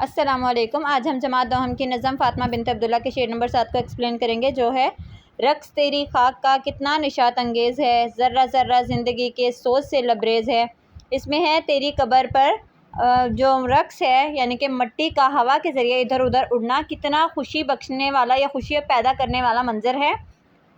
السلام علیکم۔ آج ہم جماعت دوہم کی نظم فاطمہ بنت عبداللہ کے شعر نمبر 7 کو ایکسپلین کریں گے، جو ہے رقص تیری خاک کا کتنا نشاط انگیز ہے، ذرہ ذرہ زندگی کے سوز سے لبریز ہے۔ اس میں ہے تیری قبر پر جو رقص ہے، یعنی کہ مٹی کا ہوا کے ذریعے ادھر ادھر اڑنا کتنا خوشی بخشنے والا یا خوشی پیدا کرنے والا منظر ہے۔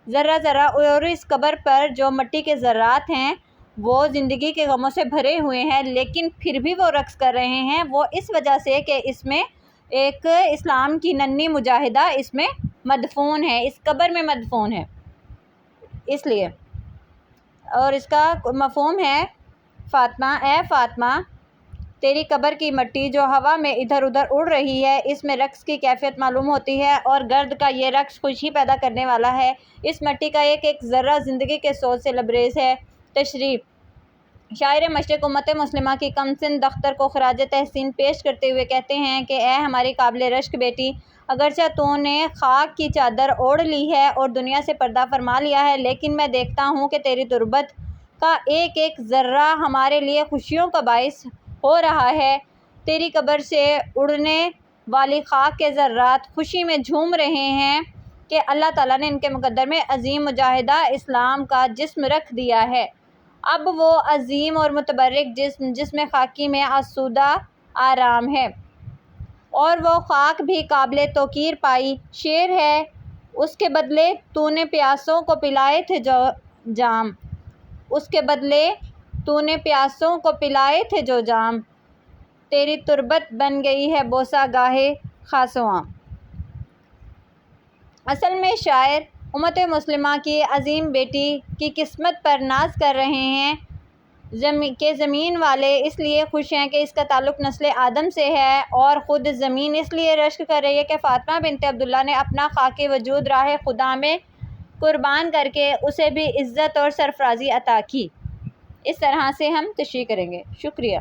ذرہ ذرہ، اور اس قبر پر جو مٹی کے ذرات ہیں وہ زندگی کے غموں سے بھرے ہوئے ہیں، لیکن پھر بھی وہ رقص کر رہے ہیں۔ وہ اس وجہ سے کہ اس میں ایک اسلام کی ننھی مجاہدہ اس میں مدفون ہے، اس قبر میں مدفون ہے، اس لیے۔ اور اس کا مفہوم ہے فاطمہ، اے فاطمہ تیری قبر کی مٹی جو ہوا میں ادھر ادھر اڑ رہی ہے، اس میں رقص کی کیفیت معلوم ہوتی ہے، اور گرد کا یہ رقص خوشی پیدا کرنے والا ہے۔ اس مٹی کا ایک ایک ذرہ زندگی کے سوز سے لبریز ہے۔ تشریح: شاعر مشرق امت مسلمہ کی کم سن دختر کو خراج تحسین پیش کرتے ہوئے کہتے ہیں کہ اے ہماری قابل رشک بیٹی، اگرچہ تو نے خاک کی چادر اوڑھ لی ہے اور دنیا سے پردہ فرما لیا ہے، لیکن میں دیکھتا ہوں کہ تیری تربت کا ایک ایک ذرہ ہمارے لیے خوشیوں کا باعث ہو رہا ہے۔ تیری قبر سے اڑنے والی خاک کے ذرات خوشی میں جھوم رہے ہیں کہ اللہ تعالیٰ نے ان کے مقدر میں عظیم مجاہدہ اسلام کا جسم رکھ دیا ہے۔ اب وہ عظیم اور متبرک جسم خاکی میں آسودہ آرام ہے، اور وہ خاک بھی قابل توقیر پائی۔ شعر ہے: اس کے بدلے تو نے پیاسوں کو پلائے تھے جو جام، اس کے بدلے تو نے پیاسوں کو پلائے تھے جو جام، تیری تربت بن گئی ہے بوسہ گاہے خاصواں۔ اصل میں شاعر امت مسلمہ کی عظیم بیٹی کی قسمت پر ناز کر رہے ہیں کہ زمین والے اس لیے خوش ہیں کہ اس کا تعلق نسل آدم سے ہے، اور خود زمین اس لیے رشک کر رہی ہے کہ فاطمہ بنت عبداللہ نے اپنا خاک وجود راہ خدا میں قربان کر کے اسے بھی عزت اور سرفرازی عطا کی۔ اس طرح سے ہم تشریح کریں گے۔ شکریہ۔